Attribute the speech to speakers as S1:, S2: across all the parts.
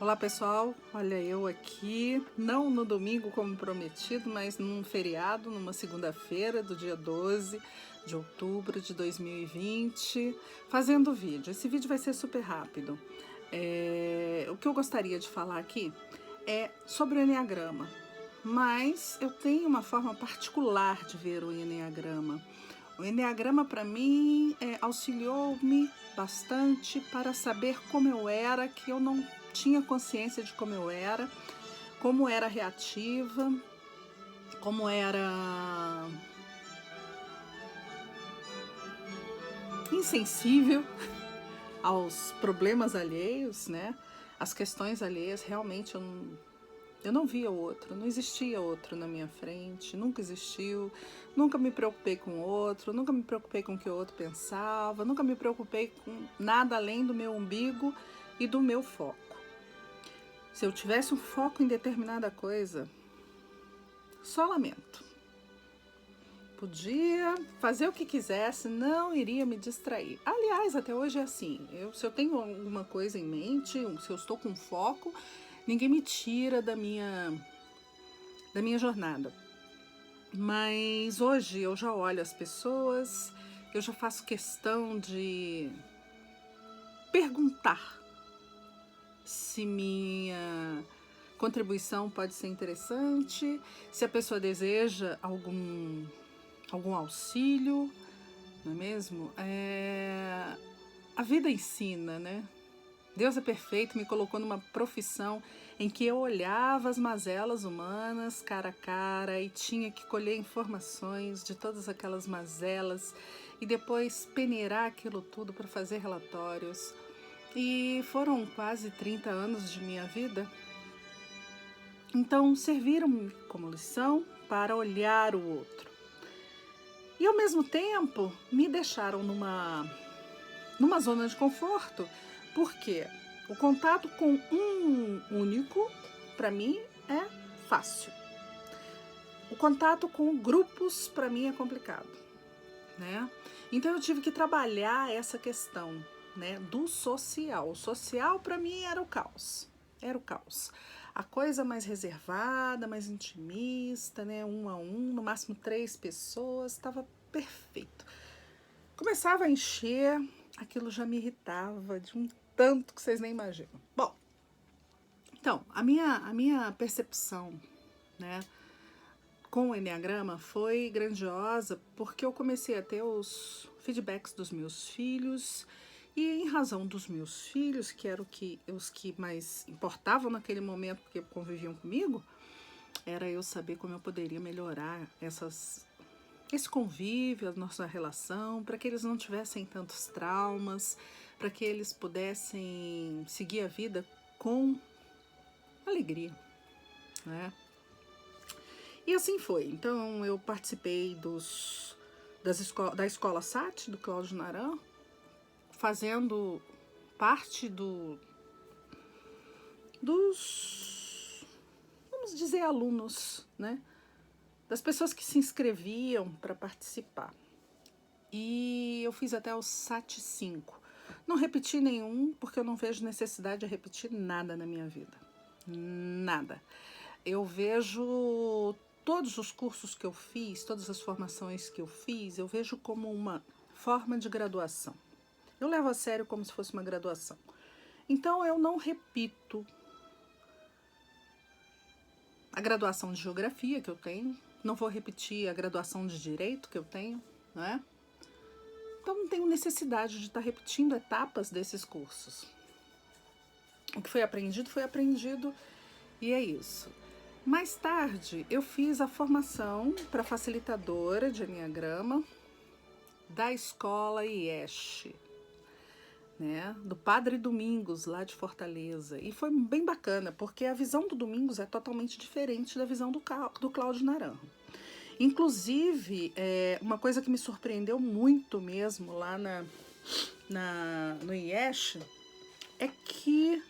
S1: Olá pessoal, olha eu aqui, não no domingo como prometido, mas num feriado, numa segunda-feira do dia 12 de outubro de 2020, fazendo vídeo. Esse vídeo vai ser super rápido. O que eu gostaria de falar aqui é sobre o Enneagrama, mas eu tenho uma forma particular de ver o Enneagrama. O Enneagrama, para mim, auxiliou-me bastante para saber como eu era, que eu não tinha consciência de como era reativa, como era insensível aos problemas alheios, né? As questões alheias, realmente eu não via outro, não existia outro na minha frente, nunca existiu, nunca me preocupei com o outro, nunca me preocupei com o que o outro pensava, nunca me preocupei com nada além do meu umbigo e do meu foco. Se eu tivesse um foco em determinada coisa, só lamento. Podia fazer o que quisesse, não iria me distrair. Aliás, até hoje é assim, se eu tenho alguma coisa em mente, se eu estou com foco, ninguém me tira da minha jornada. Mas hoje eu já olho as pessoas, eu já faço questão de perguntar se minha contribuição pode ser interessante, se a pessoa deseja algum auxílio, não é mesmo? A vida ensina, né? Deus é perfeito, me colocou numa profissão em que eu olhava as mazelas humanas cara a cara e tinha que colher informações de todas aquelas mazelas e depois peneirar aquilo tudo para fazer relatórios. E foram quase 30 anos de minha vida. Então serviram-me como lição para olhar o outro. E ao mesmo tempo me deixaram numa zona de conforto, porque o contato com um único, para mim, é fácil. O contato com grupos, para mim, é complicado, né? Então eu tive que trabalhar essa questão, né, do social. O social, para mim, era o caos. Era o caos. A coisa mais reservada, mais intimista, né, 1 a 1, no máximo 3 pessoas, estava perfeito. Começava a encher, aquilo já me irritava de um tanto que vocês nem imaginam. Bom, então, a minha percepção, né, com o Enneagrama foi grandiosa porque eu comecei a ter os feedbacks dos meus filhos e em razão dos meus filhos, que eram os que mais importavam naquele momento porque conviviam comigo, era eu saber como eu poderia melhorar esse convívio, a nossa relação, para que eles não tivessem tantos traumas, para que eles pudessem seguir a vida com alegria, né? E assim foi. Então eu participei da escola SAT, do Cláudio Naran, fazendo parte dos, vamos dizer, alunos, né? Das pessoas que se inscreviam para participar. E eu fiz até o SAT 5. Não repeti nenhum, porque eu não vejo necessidade de repetir nada na minha vida. Nada. Eu vejo todos os cursos que eu fiz, todas as formações que eu fiz, eu vejo como uma forma de graduação. Eu levo a sério como se fosse uma graduação. Então eu não repito a graduação de geografia que eu tenho, não vou repetir a graduação de direito que eu tenho, né? Então não tenho necessidade de estar repetindo etapas desses cursos. O que foi aprendido e é isso. Mais tarde eu fiz a formação para facilitadora de Enneagrama da escola IESH, né, do Padre Domingos, lá de Fortaleza. E foi bem bacana, porque a visão do Domingos é totalmente diferente da visão do Cláudio Naranjo. Inclusive, uma coisa que me surpreendeu muito mesmo lá no IESH é que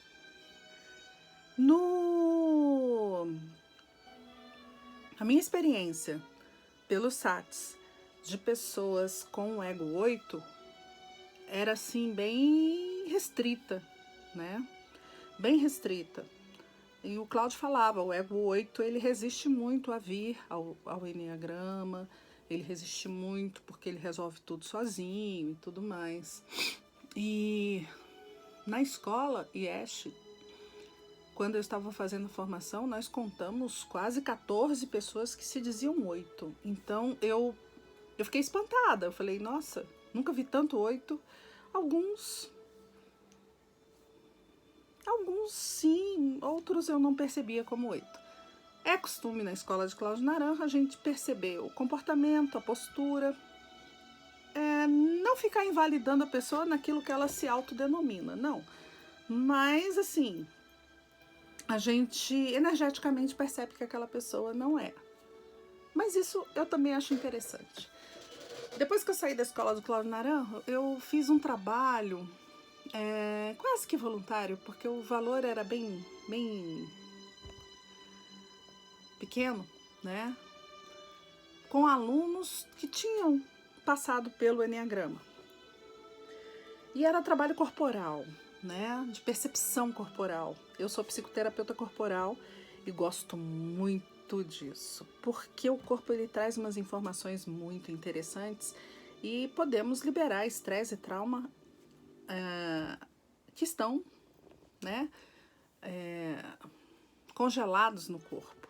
S1: a minha experiência pelos SATs de pessoas com o ego 8 era assim bem restrita, né? bem restrita. E o Cláudio falava, o ego 8, ele resiste muito a vir ao enneagrama, ele resiste muito porque ele resolve tudo sozinho e tudo mais. E na escola IESH, quando eu estava fazendo a formação, nós contamos quase 14 pessoas que se diziam 8. Então eu fiquei espantada, eu falei, nossa, nunca vi tanto 8. Alguns sim, outros eu não percebia como 8. É costume na escola de Cláudio Naranjo a gente perceber o comportamento, a postura, não ficar invalidando a pessoa naquilo que ela se autodenomina, não. Mas, assim, a gente energeticamente percebe que aquela pessoa não é. Mas isso eu também acho interessante. Depois que eu saí da escola do Cláudio Naranjo, eu fiz um trabalho quase que voluntário, porque o valor era bem pequeno, né? Com alunos que tinham passado pelo enneagrama. E era trabalho corporal, né? De percepção corporal. Eu sou psicoterapeuta corporal e gosto muito disso, porque o corpo ele traz umas informações muito interessantes e podemos liberar estresse e trauma que estão, né, congelados no corpo.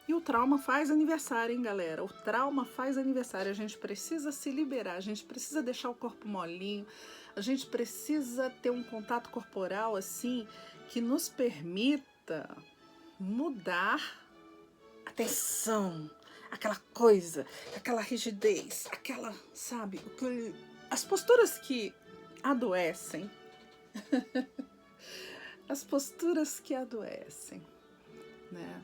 S1: E o trauma faz aniversário, hein, galera? O trauma faz aniversário. A gente precisa se liberar, a gente precisa deixar o corpo molinho, a gente precisa ter um contato corporal, assim, que nos permita mudar a tensão, aquela coisa, aquela rigidez, aquela, sabe, as posturas que adoecem. As posturas que adoecem, né?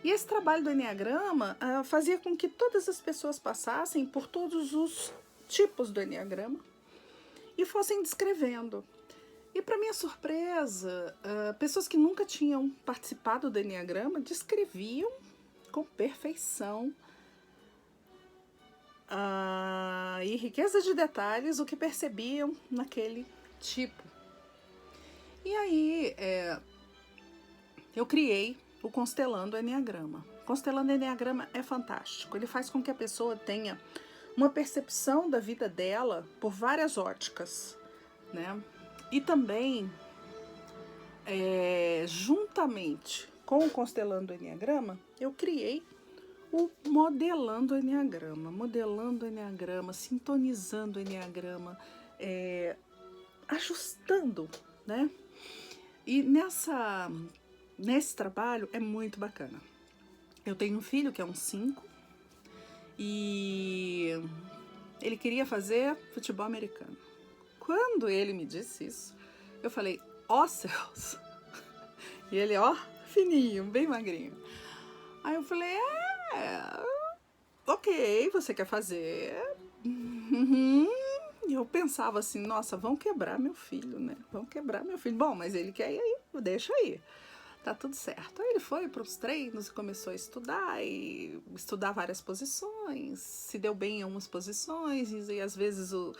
S1: E esse trabalho do enneagrama fazia com que todas as pessoas passassem por todos os tipos do enneagrama e fossem descrevendo. E para minha surpresa, pessoas que nunca tinham participado do enneagrama descreviam com perfeição e riqueza de detalhes o que percebiam naquele tipo. E aí eu criei o Constelando Enneagrama. Constelando Enneagrama é fantástico. Ele faz com que a pessoa tenha uma percepção da vida dela por várias óticas, né? E também, juntamente com o Constelando Enneagrama, eu criei o Modelando Enneagrama, sintonizando o Enneagrama, ajustando, né? E nesse trabalho é muito bacana. Eu tenho um filho que é um 5 e ele queria fazer futebol americano. Quando ele me disse isso, eu falei, ó céus! E ele, ó, fininho, bem magrinho. Aí eu falei, ok, você quer fazer? E eu pensava assim, nossa, vão quebrar meu filho, né? Vão quebrar meu filho. Bom, mas ele quer ir aí, deixa aí. Tá tudo certo. Aí ele foi para os treinos e começou a estudar várias posições, se deu bem em umas posições, e às vezes o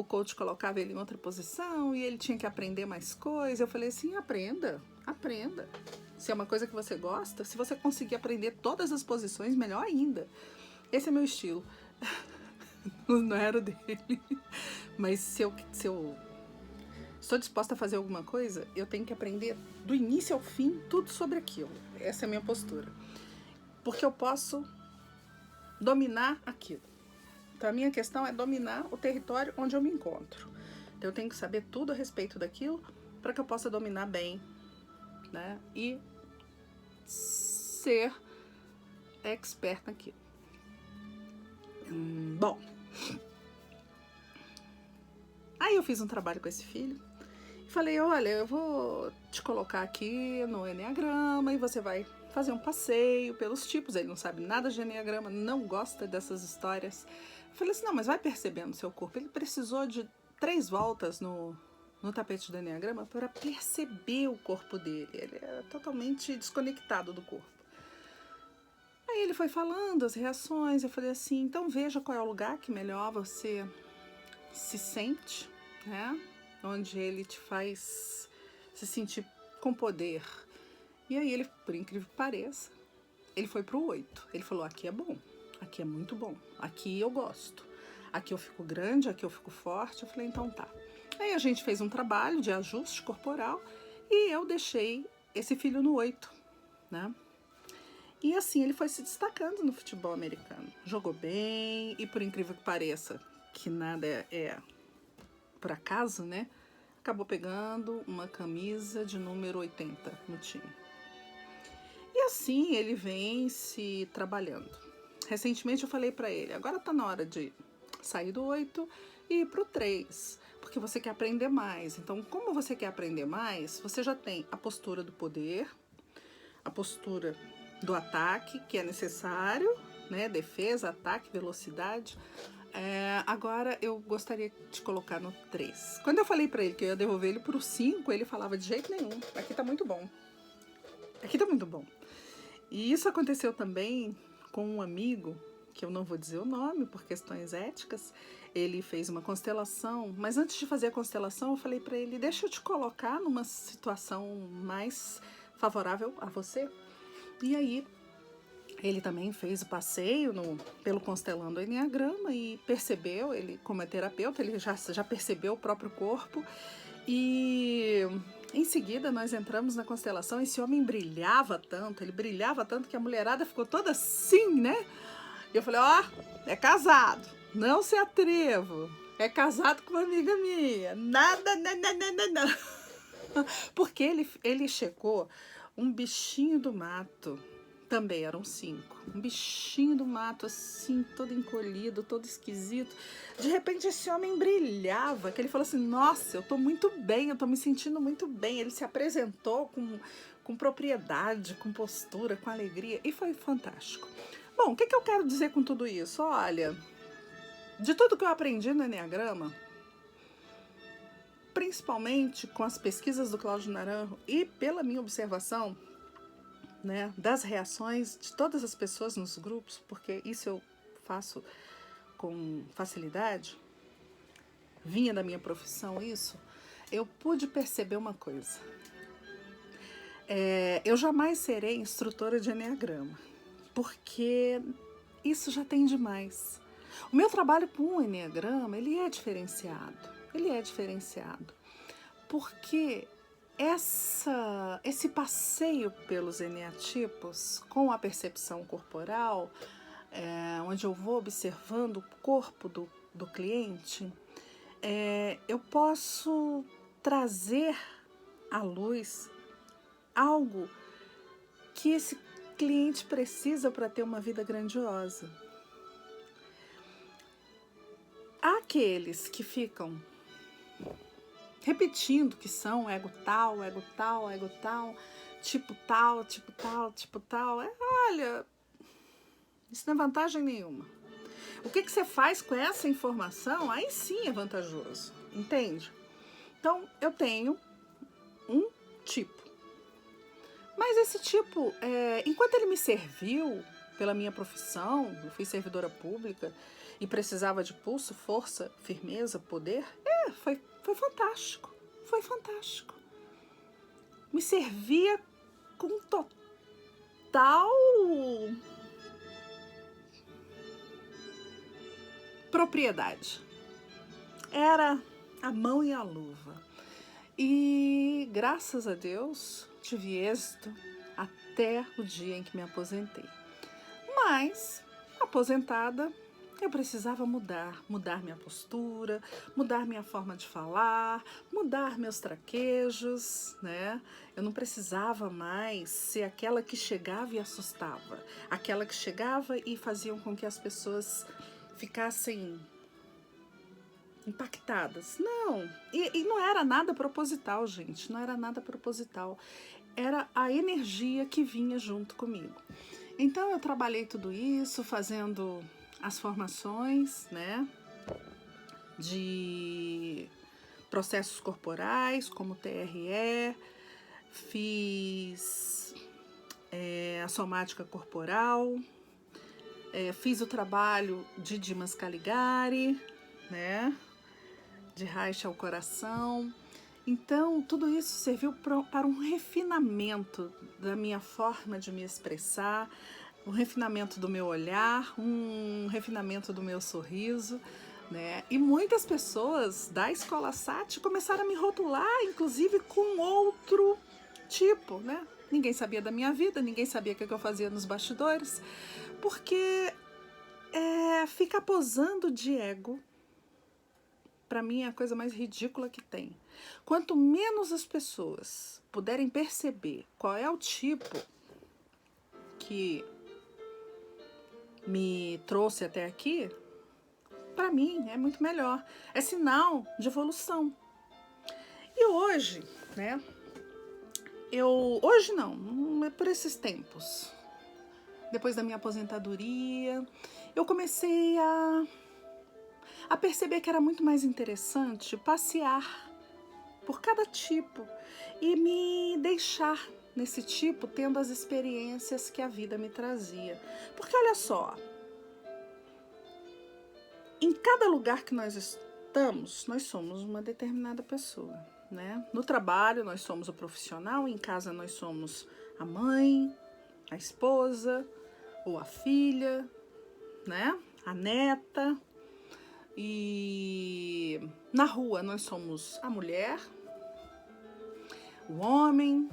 S1: coach colocava ele em outra posição e ele tinha que aprender mais coisas. Eu falei assim, aprenda. Se é uma coisa que você gosta, se você conseguir aprender todas as posições, melhor ainda. Esse é meu estilo. Não era o dele. Mas se eu estou disposta a fazer alguma coisa, eu tenho que aprender do início ao fim tudo sobre aquilo. Essa é a minha postura. Porque eu posso dominar aquilo. Então a minha questão é dominar o território onde eu me encontro. Então eu tenho que saber tudo a respeito daquilo para que eu possa dominar bem, né? E ser expert naquilo. Bom, aí eu fiz um trabalho com esse filho e falei, olha, eu vou te colocar aqui no enneagrama e você vai fazer um passeio pelos tipos. Ele não sabe nada de enneagrama, não gosta dessas histórias. Eu falei assim, não, mas vai percebendo o seu corpo. Ele precisou de 3 voltas no tapete do enneagrama para perceber o corpo dele. Ele é totalmente desconectado do corpo. Aí ele foi falando as reações, eu falei assim, então veja qual é o lugar que melhor você se sente, né? Onde ele te faz se sentir com poder. E aí ele, por incrível que pareça, ele foi pro 8. Ele falou, aqui é bom, aqui é muito bom, aqui eu gosto. Aqui eu fico grande, aqui eu fico forte. Eu falei, então tá. Aí a gente fez um trabalho de ajuste corporal e eu deixei esse filho no 8, né? E assim ele foi se destacando no futebol americano. Jogou bem e, por incrível que pareça, que nada é por acaso, né? Acabou pegando uma camisa de número 80 no time. E assim ele vem se trabalhando. Recentemente eu falei para ele, agora tá na hora de sair do 8 e ir pro 3, porque você quer aprender mais. Então, como você quer aprender mais, você já tem a postura do poder, a postura do ataque, que é necessário, né? Defesa, ataque, velocidade. Agora eu gostaria de colocar no 3. Quando eu falei para ele que eu ia devolver ele pro 5, ele falava de jeito nenhum, aqui tá muito bom. Aqui tá muito bom. E isso aconteceu também com um amigo, que eu não vou dizer o nome por questões éticas. Ele fez uma constelação, mas antes de fazer a constelação eu falei para ele, deixa eu te colocar numa situação mais favorável a você. E aí ele também fez o passeio pelo Constelando Enneagrama e percebeu, ele como é terapeuta, ele já percebeu o próprio corpo. E em seguida nós entramos na constelação. Esse homem brilhava tanto, ele brilhava tanto que a mulherada ficou toda assim, né? E eu falei, ó, é casado, não se atreva, é casado com uma amiga minha, nada, não. Porque ele chegou, um bichinho do mato, também eram 5, um bichinho do mato assim, todo encolhido, todo esquisito. De repente esse homem brilhava, que ele falou assim, nossa, eu tô muito bem, eu tô me sentindo muito bem. Ele se apresentou com propriedade, com postura, com alegria, e foi fantástico. Bom, o que eu quero dizer com tudo isso? Olha, de tudo que eu aprendi no Enneagrama, principalmente com as pesquisas do Cláudio Naranjo e pela minha observação, né, das reações de todas as pessoas nos grupos, porque isso eu faço com facilidade, vinha da minha profissão isso, eu pude perceber uma coisa. Eu jamais serei instrutora de Enneagrama, porque isso já tem demais. O meu trabalho com o Enneagrama, ele é diferenciado, porque esse passeio pelos eneatipos com a percepção corporal, onde eu vou observando o corpo do cliente, eu posso trazer à luz algo que esse cliente precisa para ter uma vida grandiosa. Há aqueles que ficam repetindo que são ego tal, ego tal, ego tal, tipo tal, tipo tal, tipo tal. Olha, isso não é vantagem nenhuma. O que você faz com essa informação, aí sim é vantajoso, entende? Então, eu tenho um tipo. Mas esse tipo, enquanto ele me serviu pela minha profissão, eu fui servidora pública e precisava de pulso, força, firmeza, poder, foi fantástico, foi fantástico. Me servia com total propriedade. Era a mão e a luva. E graças a Deus tive êxito até o dia em que me aposentei. Mas, aposentada, eu precisava mudar minha postura, mudar minha forma de falar, mudar meus traquejos, né? Eu não precisava mais ser aquela que chegava e assustava, aquela que chegava e fazia com que as pessoas ficassem impactadas. Não, e não era nada proposital, gente, não era nada proposital. Era a energia que vinha junto comigo. Então eu trabalhei tudo isso fazendo as formações, né, de processos corporais, como TRE, fiz a somática corporal, fiz o trabalho de Dimas Caligari, né, de Reich ao coração. Então, tudo isso serviu para um refinamento da minha forma de me expressar, um refinamento do meu olhar, um refinamento do meu sorriso, né? E muitas pessoas da Escola Sati começaram a me rotular, inclusive com outro tipo, né? Ninguém sabia da minha vida, ninguém sabia o que eu fazia nos bastidores, porque ficar posando de ego, para mim, é a coisa mais ridícula que tem. Quanto menos as pessoas puderem perceber qual é o tipo que me trouxe até aqui, para mim é muito melhor. É sinal de evolução. E hoje, né? Hoje não é por esses tempos. Depois da minha aposentadoria, eu comecei a perceber que era muito mais interessante passear por cada tipo e me deixar nesse tipo, tendo as experiências que a vida me trazia. Porque olha só, em cada lugar que nós estamos, nós somos uma determinada pessoa, né? No trabalho nós somos o profissional, em casa nós somos a mãe, a esposa ou a filha, né? A neta. E na rua nós somos a mulher, o homem,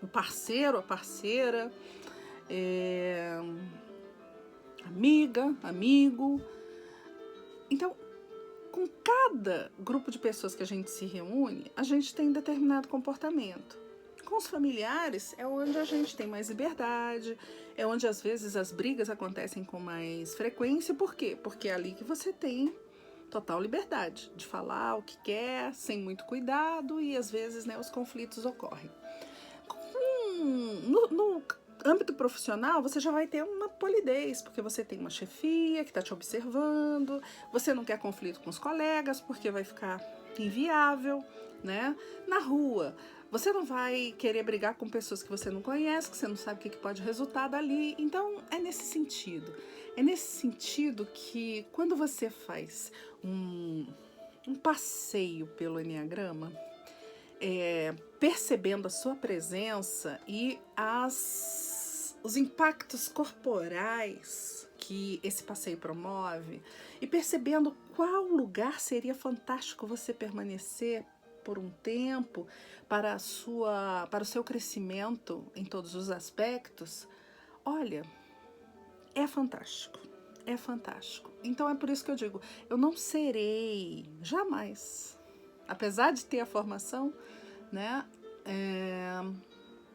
S1: o parceiro, a parceira, amiga, amigo. Então, com cada grupo de pessoas que a gente se reúne, a gente tem determinado comportamento. Com os familiares é onde a gente tem mais liberdade, é onde às vezes as brigas acontecem com mais frequência. Por quê? Porque é ali que você tem total liberdade de falar o que quer, sem muito cuidado, e às vezes, né, os conflitos ocorrem. No âmbito profissional, você já vai ter uma polidez, porque você tem uma chefia que está te observando, você não quer conflito com os colegas, porque vai ficar inviável, né? Na rua, você não vai querer brigar com pessoas que você não conhece, que você não sabe o que pode resultar dali. Então, é nesse sentido. É nesse sentido que, quando você faz um passeio pelo Enneagrama, percebendo a sua presença e os impactos corporais que esse passeio promove, e percebendo qual lugar seria fantástico você permanecer por um tempo para o seu crescimento em todos os aspectos, olha, é fantástico. É fantástico. Então é por isso que eu digo, eu não serei jamais, apesar de ter a formação, né,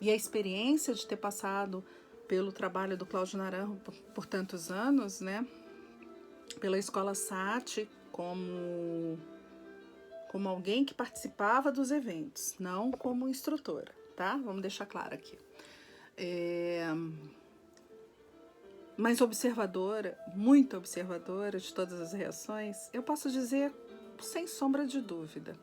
S1: e a experiência de ter passado pelo trabalho do Cláudio Naranjo por tantos anos, né, pela Escola Sati, como alguém que participava dos eventos, não como instrutora, tá? Vamos deixar claro aqui. Mas observadora, muito observadora de todas as reações, eu posso dizer, sem sombra de dúvida,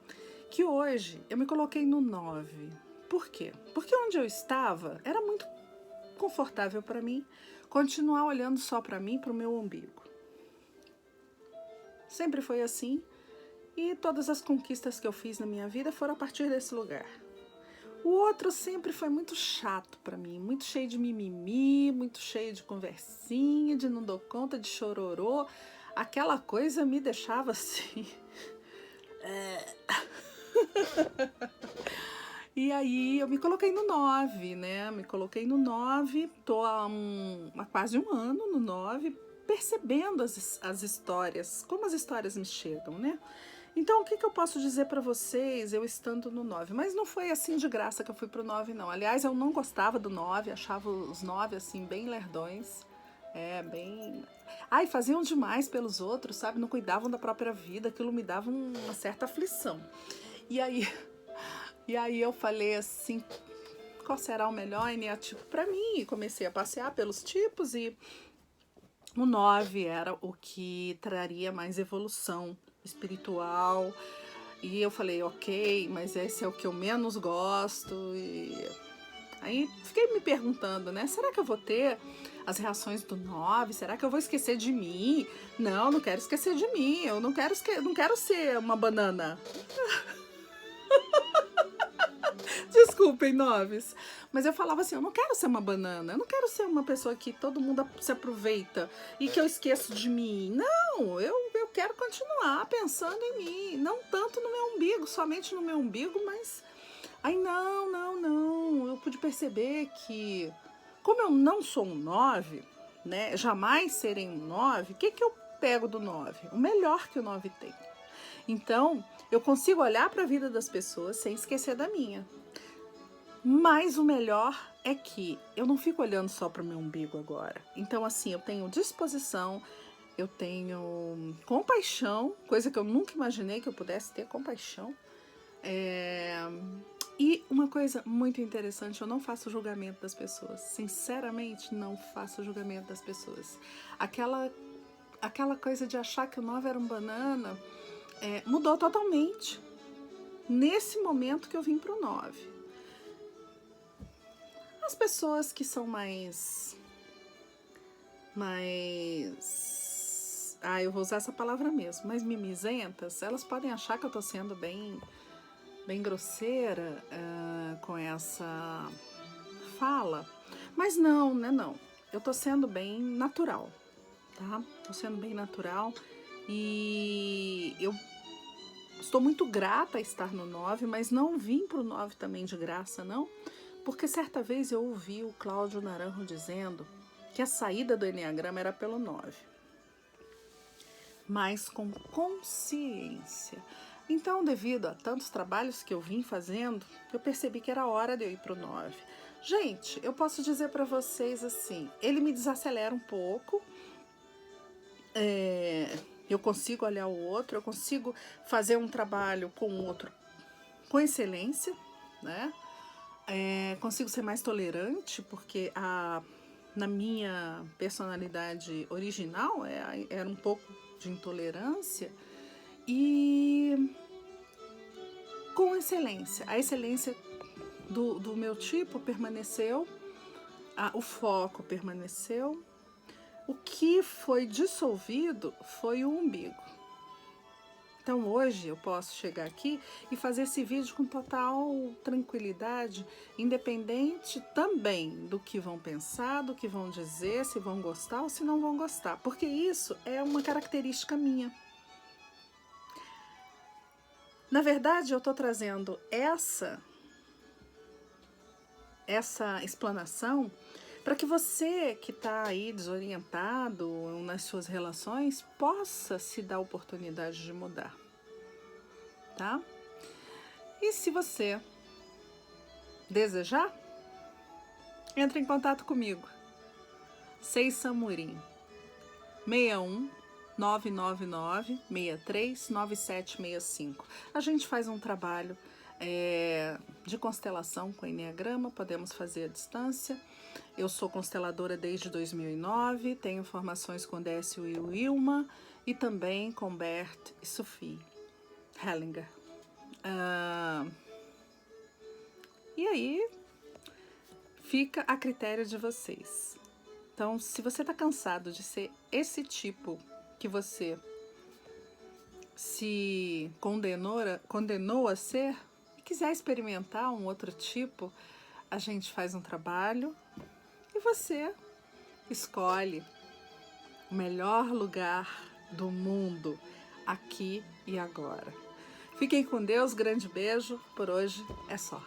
S1: que hoje eu me coloquei no 9. Por quê? Porque onde eu estava era muito confortável para mim continuar olhando só para mim, para o meu umbigo. Sempre foi assim, e todas as conquistas que eu fiz na minha vida foram a partir desse lugar. O outro sempre foi muito chato para mim, muito cheio de mimimi, muito cheio de conversinha, de não dou conta, de chororô. Aquela coisa me deixava assim. E aí eu me coloquei no 9, né? Me coloquei no 9, tô há quase um ano no 9, percebendo as histórias, como as histórias me chegam, né? Então, o que eu posso dizer para vocês, eu estando no 9? Mas não foi assim de graça que eu fui pro 9, não. Aliás, eu não gostava do 9, achava os 9, assim, bem lerdões. Bem... Ai, faziam demais pelos outros, sabe? Não cuidavam da própria vida, aquilo me dava uma certa aflição. E aí eu falei assim, qual será o melhor eneatipo para mim? E comecei a passear pelos tipos e o 9 era o que traria mais evolução espiritual. E eu falei, ok, mas esse é o que eu menos gosto. E Aí fiquei me perguntando, né? Será que eu vou ter as reações do 9? Será que eu vou esquecer de mim? Não quero esquecer de mim. Eu não quero ser uma banana. Desculpem, noves. Mas eu falava assim, eu não quero ser uma banana. Eu não quero ser uma pessoa que todo mundo se aproveita e que eu esqueço de mim. Não, eu quero continuar pensando em mim. Não tanto no meu umbigo, somente no meu umbigo, mas... Aí não. Eu pude perceber que, como eu não sou um 9, né? Jamais serei um 9, o que eu pego do 9? O melhor que o 9 tem. Então, eu consigo olhar para a vida das pessoas sem esquecer da minha. Mas o melhor é que eu não fico olhando só para o meu umbigo agora. Então, assim, eu tenho disposição, eu tenho compaixão, coisa que eu nunca imaginei que eu pudesse ter compaixão. E uma coisa muito interessante, eu não faço julgamento das pessoas. Sinceramente, não faço julgamento das pessoas. Aquela coisa de achar que o 9 era um banana mudou totalmente. Nesse momento que eu vim pro 9. As pessoas que são mais... eu vou usar essa palavra mesmo, mais mimizentas, elas podem achar que eu tô sendo bem grosseira com essa fala, mas não, né, não. Eu tô sendo bem natural, tá? Tô sendo bem natural e eu estou muito grata a estar no 9, mas não vim pro 9 também de graça, não, porque certa vez eu ouvi o Cláudio Naranjo dizendo que a saída do Enneagrama era pelo 9, mas com consciência. Então, devido a tantos trabalhos que eu vim fazendo, eu percebi que era hora de eu ir pro 9. Gente, eu posso dizer para vocês assim, ele me desacelera um pouco, eu consigo olhar o outro, eu consigo fazer um trabalho com o outro com excelência, né? Consigo ser mais tolerante, porque na minha personalidade original era um pouco de intolerância, e com excelência. A excelência do meu tipo permaneceu, o foco permaneceu. O que foi dissolvido foi o umbigo. Então hoje eu posso chegar aqui e fazer esse vídeo com total tranquilidade, independente também do que vão pensar, do que vão dizer, se vão gostar ou se não vão gostar, porque isso é uma característica minha. Na verdade, eu estou trazendo essa explanação para que você que está aí desorientado nas suas relações possa se dar a oportunidade de mudar, tá? E se você desejar, entre em contato comigo. Seisamurim 61 999 63 9765. A gente faz um trabalho de constelação com Enneagrama, podemos fazer à distância. Eu sou consteladora desde 2009, tenho formações com Décio e Wilma e também com Bert e Sophie Hellinger. E aí fica a critério de vocês. Então, se você está cansado de ser esse tipo que você se condenou a ser e quiser experimentar um outro tipo, a gente faz um trabalho e você escolhe o melhor lugar do mundo aqui e agora. Fiquem com Deus, grande beijo, por hoje é só.